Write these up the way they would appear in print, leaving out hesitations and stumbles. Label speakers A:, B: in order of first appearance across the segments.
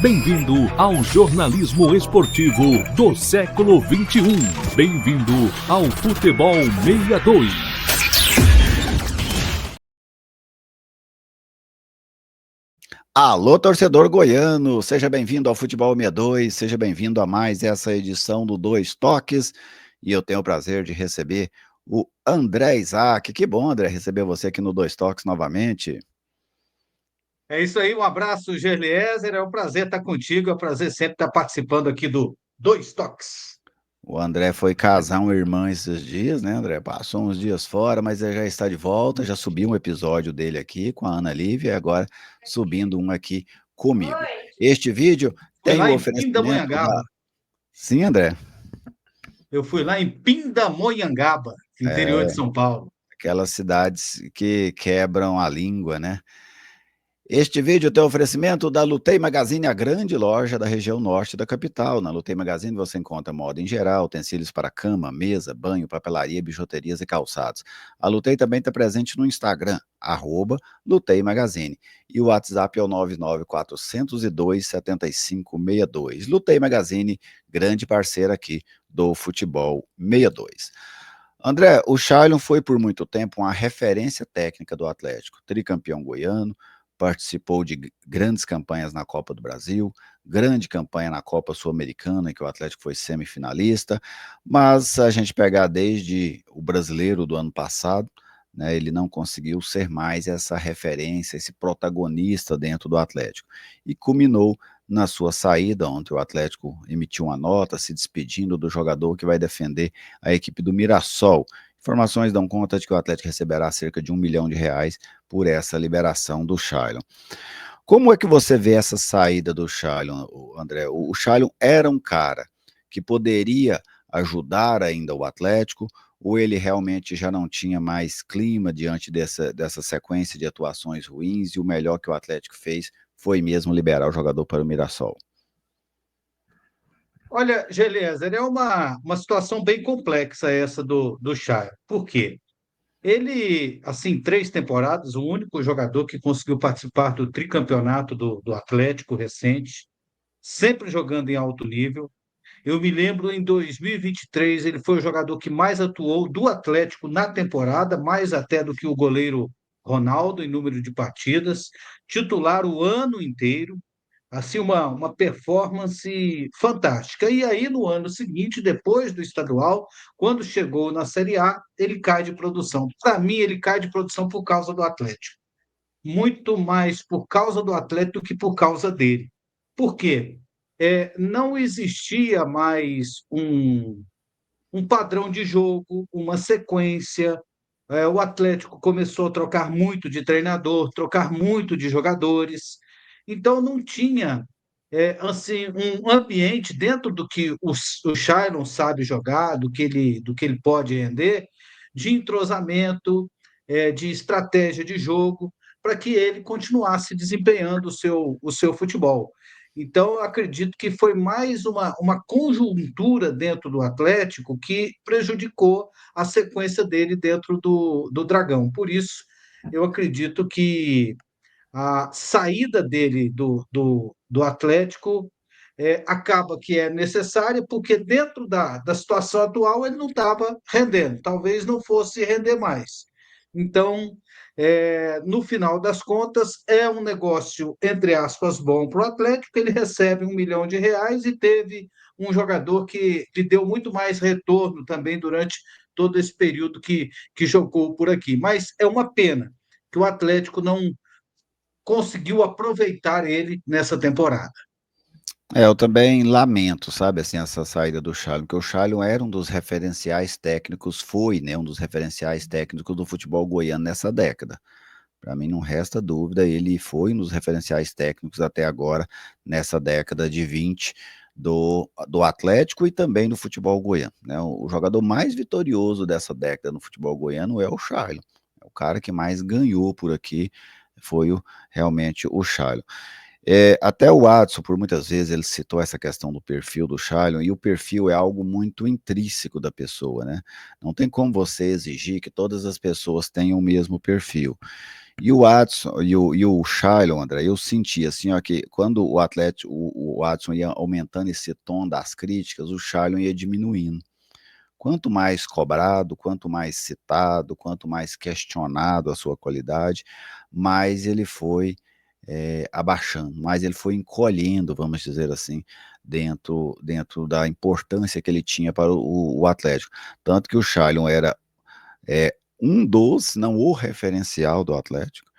A: Bem-vindo ao jornalismo esportivo do século XXI. Bem-vindo ao Futebol 62.
B: Alô, torcedor goiano, seja bem-vindo ao Futebol 62, seja bem-vindo a mais essa edição do Dois Toques, e eu tenho o prazer de receber o André Isaac. Que bom, André, receber você aqui no Dois Toques novamente.
C: É isso aí, um abraço, Gerliezer, é um prazer estar contigo, é um prazer sempre estar participando aqui do Dois Toques.
B: O André foi casar uma irmã esses dias, né, André? Passou uns dias fora, mas ele já está de volta, já subiu um episódio dele aqui com a Ana Lívia, e agora subindo um aqui comigo. Este vídeo
C: Fui
B: tem
C: lá
B: o
C: em
B: oferecimento da...
C: Pindamonhangaba,
B: Sim, André?
C: eu fui lá em Pindamonhangaba, interior de São Paulo.
B: Aquelas cidades que quebram a língua, né? Este vídeo tem oferecimento da Lutei Magazine, a grande loja da região norte da capital. Na Lutei Magazine você encontra moda em geral, utensílios para cama, mesa, banho, papelaria, bijuterias e calçados. A Lutei também está presente no Instagram, @Lutei Magazine. E o WhatsApp é o 99402-7562. Lutei Magazine, grande parceira aqui do Futebol 62. André, o Shailon foi por muito tempo uma referência técnica do Atlético, tricampeão goiano, participou de grandes campanhas na Copa do Brasil, grande campanha na Copa Sul-Americana, em que o Atlético foi semifinalista, mas se a gente pegar desde o Brasileiro do ano passado, né, ele não conseguiu ser mais essa referência, esse protagonista dentro do Atlético. E culminou na sua saída, ontem o Atlético emitiu uma nota se despedindo do jogador que vai defender a equipe do Mirassol. Informações dão conta de que o Atlético receberá cerca de R$ 1 milhão por essa liberação do Shailon. Como é que você vê essa saída do Shailon, André? O Shailon era um cara que poderia ajudar ainda o Atlético, ou ele realmente já não tinha mais clima diante dessa sequência de atuações ruins, e o melhor que o Atlético fez foi mesmo liberar o jogador para o Mirassol?
C: Olha, Gerliezer, é uma situação bem complexa essa do Chay. Por quê? Ele, assim, 3 temporadas, o único jogador que conseguiu participar do tricampeonato do Atlético recente, sempre jogando em alto nível. Eu me lembro, em 2023, ele foi o jogador que mais atuou do Atlético na temporada, mais até do que o goleiro Ronaldo em número de partidas, titular o ano inteiro, assim, uma performance fantástica. E aí, no ano seguinte, depois do estadual, quando chegou na Série A, ele cai de produção. Para mim, ele cai de produção por causa do Atlético. Muito mais por causa do Atlético do que por causa dele. Por quê? Não existia mais um padrão de jogo, uma sequência. O Atlético começou a trocar muito de treinador, trocar muito de jogadores. Então, não tinha assim, um ambiente dentro do que o Shailon sabe jogar, do que ele pode render, de entrosamento, de estratégia de jogo, para que ele continuasse desempenhando o seu futebol. Então, eu acredito que foi mais uma conjuntura dentro do Atlético que prejudicou a sequência dele dentro do Dragão. Por isso, eu acredito que a saída dele do Atlético acaba que é necessária, porque dentro da situação atual ele não estava rendendo, talvez não fosse render mais. Então, no final das contas, é um negócio, entre aspas, bom para o Atlético, ele recebe R$ 1 milhão e teve um jogador que lhe deu muito mais retorno também durante todo esse período que jogou por aqui. Mas é uma pena que o Atlético não conseguiu aproveitar ele nessa temporada.
B: Eu também lamento, sabe, assim, essa saída do Shailon, porque o Shailon era um dos referenciais técnicos, foi, né, um dos referenciais técnicos do futebol goiano nessa década. Para mim não resta dúvida, ele foi um dos referenciais técnicos até agora, nessa década de 20, do Atlético e também do futebol goiano, né? O jogador mais vitorioso dessa década no futebol goiano é o Shailon. É o cara que mais ganhou por aqui, foi realmente o Shailon. Até o Adson, por muitas vezes, ele citou essa questão do perfil do Shailon, e o perfil é algo muito intrínseco da pessoa, né? Não tem como você exigir que todas as pessoas tenham o mesmo perfil. E o Adson e o Shailon, André, eu senti assim, ó, que quando o Atlético, o Adson ia aumentando esse tom das críticas, o Shailon ia diminuindo. Quanto mais cobrado, quanto mais citado, quanto mais questionado a sua qualidade, mais ele foi abaixando, mais ele foi encolhendo, vamos dizer assim, dentro da importância que ele tinha para o Atlético. Tanto que o Shailon era um dos, não o referencial do Atlético,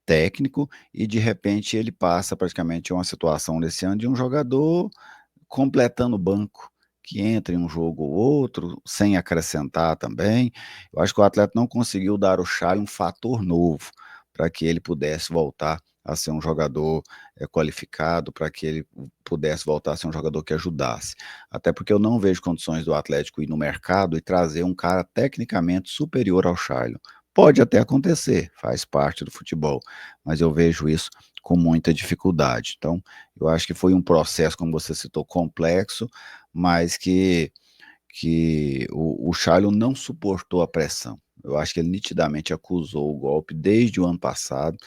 B: técnico, e de repente ele passa praticamente uma situação desse ano de um jogador completando o banco, que entra em um jogo ou outro, sem acrescentar também. Eu acho que o atleta não conseguiu dar ao Charles um fator novo para que ele pudesse voltar a ser um jogador qualificado, para que ele pudesse voltar a ser um jogador que ajudasse. Até porque eu não vejo condições do Atlético ir no mercado e trazer um cara tecnicamente superior ao Charles. Pode até acontecer, faz parte do futebol, mas eu vejo isso com muita dificuldade. Então, eu acho que foi um processo, como você citou, complexo, mas que o Charlo não suportou a pressão. Eu acho que ele nitidamente acusou o golpe desde o ano passado,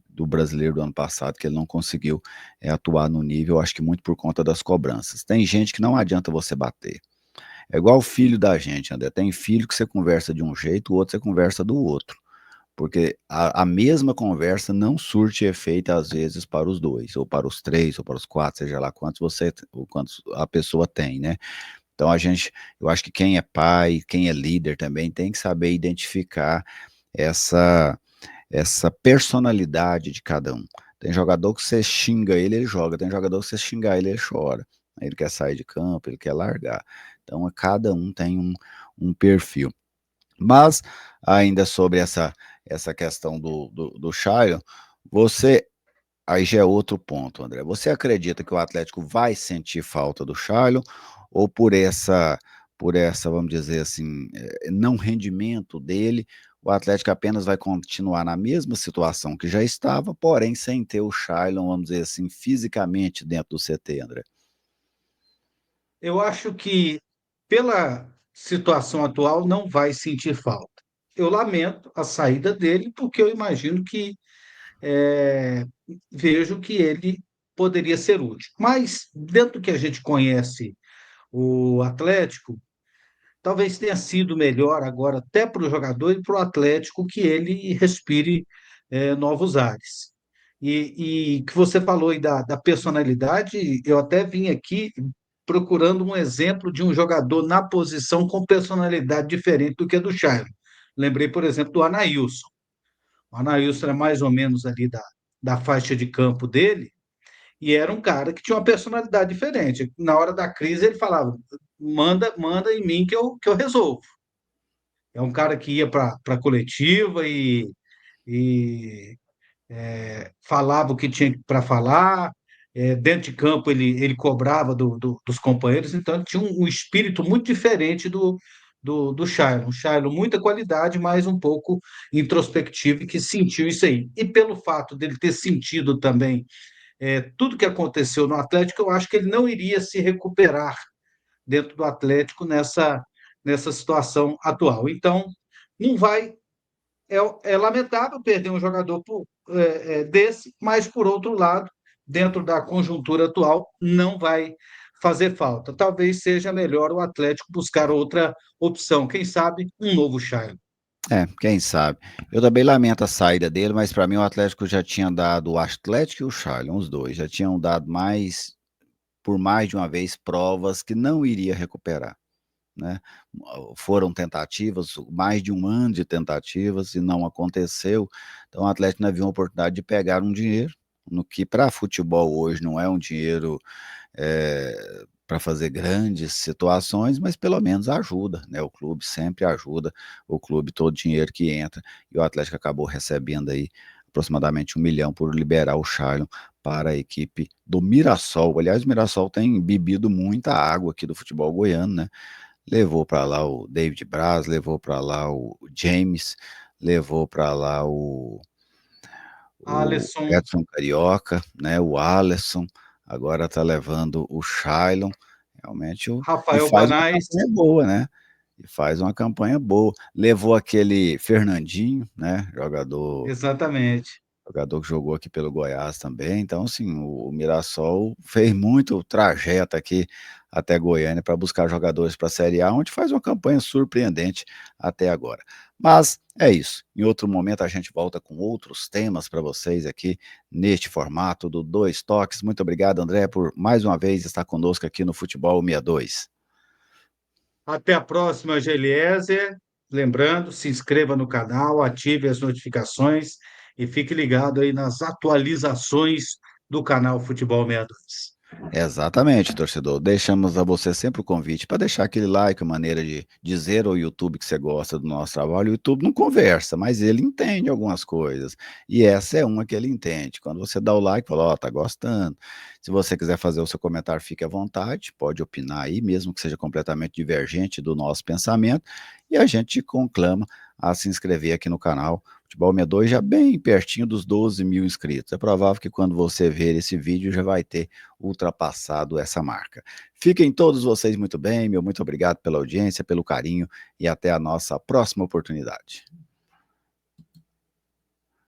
B: do brasileiro do ano passado, que ele não conseguiu atuar no nível, acho que muito por conta das cobranças. Tem gente que não adianta você bater. É igual o filho da gente, André. Tem filho que você conversa de um jeito, o outro você conversa do outro. Porque a mesma conversa não surte efeito, às vezes, para os dois, ou para os três, ou para os quatro, seja lá quantos a pessoa tem, né? Então eu acho que quem é pai, quem é líder também, tem que saber identificar essa, essa personalidade de cada um. Tem jogador que você xinga ele, ele joga. Tem jogador que você xingar ele, ele chora. Ele quer sair de campo, ele quer largar. Então, cada um tem um perfil. Mas, ainda sobre essa questão do Shailon, você, aí já é outro ponto, André. Você acredita que o Atlético vai sentir falta do Shailon, ou por essa, vamos dizer assim, não rendimento dele, o Atlético apenas vai continuar na mesma situação que já estava, porém sem ter o Shailon, vamos dizer assim, fisicamente dentro do CT, André?
C: Eu acho que, pela situação atual, não vai sentir falta. Eu lamento a saída dele, porque eu imagino que é, vejo que ele poderia ser útil. Mas, dentro do que a gente conhece o Atlético, talvez tenha sido melhor agora, até para o jogador e para o Atlético, que ele respire novos ares. E que você falou aí da personalidade, eu até vim aqui procurando um exemplo de um jogador na posição com personalidade diferente do que a do Charles. Lembrei, por exemplo, do Anailson. O Anailson era mais ou menos ali da faixa de campo dele, e era um cara que tinha uma personalidade diferente. Na hora da crise, ele falava: manda em mim que eu resolvo. É um cara que ia para a coletiva e falava o que tinha para falar. Dentro de campo, ele cobrava dos companheiros, então ele tinha um espírito muito diferente do Shailon. O Shailon, muita qualidade, mas um pouco introspectivo, e que sentiu isso aí. E pelo fato dele ter sentido também tudo que aconteceu no Atlético, eu acho que ele não iria se recuperar dentro do Atlético nessa situação atual. Então, não vai. É lamentável perder um jogador desse, mas, por outro lado, dentro da conjuntura atual, não vai fazer falta. Talvez seja melhor o Atlético buscar outra opção. Quem sabe um novo Shailon.
B: Quem sabe. Eu também lamento a saída dele, mas para mim o Atlético já tinha dado, o Atlético e o Charlton, os dois, já tinham dado por mais de uma vez, provas que não iria recuperar, né? Foram tentativas, mais de um ano de tentativas e não aconteceu. Então o Atlético ainda viu uma oportunidade de pegar um dinheiro, no que para futebol hoje não é um dinheiro para fazer grandes situações, mas pelo menos ajuda, né? O clube sempre ajuda, o clube todo o dinheiro que entra, e o Atlético acabou recebendo aí aproximadamente 1 milhão por liberar o Charlton para a equipe do Mirassol. Aliás, o Mirassol tem bebido muita água aqui do futebol goiano, né? Levou para lá o David Braz, levou para lá o James, levou para lá o
C: Alisson,
B: Edson Carioca, né? O Alisson, agora está levando o Shailon. Realmente e
C: Rafael
B: faz uma
C: Banais.
B: campanha boa, né? e faz uma campanha boa. Levou aquele Fernandinho, né,
C: Exatamente.
B: jogador que jogou aqui pelo Goiás também. Então, assim, o Mirassol fez muito trajeto aqui até Goiânia para buscar jogadores para a Série A, onde faz uma campanha surpreendente até agora. Mas é isso. Em outro momento a gente volta com outros temas para vocês aqui neste formato do Dois Toques. Muito obrigado, André, por mais uma vez estar conosco aqui no Futebol 62.
C: Até a próxima, Geliezer. Lembrando, se inscreva no canal, ative as notificações e fique ligado aí nas atualizações do canal Futebol 62.
B: Exatamente, torcedor. Deixamos a você sempre o convite para deixar aquele like, maneira de dizer ao YouTube que você gosta do nosso trabalho. O YouTube não conversa, mas ele entende algumas coisas. E essa é uma que ele entende. Quando você dá o like, fala, ó, tá gostando. Se você quiser fazer o seu comentário, fique à vontade, pode opinar aí, mesmo que seja completamente divergente do nosso pensamento. E a gente te conclama a se inscrever aqui no canal Futebol 62, já bem pertinho dos 12 mil inscritos. É provável que quando você ver esse vídeo já vai ter ultrapassado essa marca. Fiquem todos vocês muito bem, meu muito obrigado pela audiência, pelo carinho e até a nossa próxima oportunidade.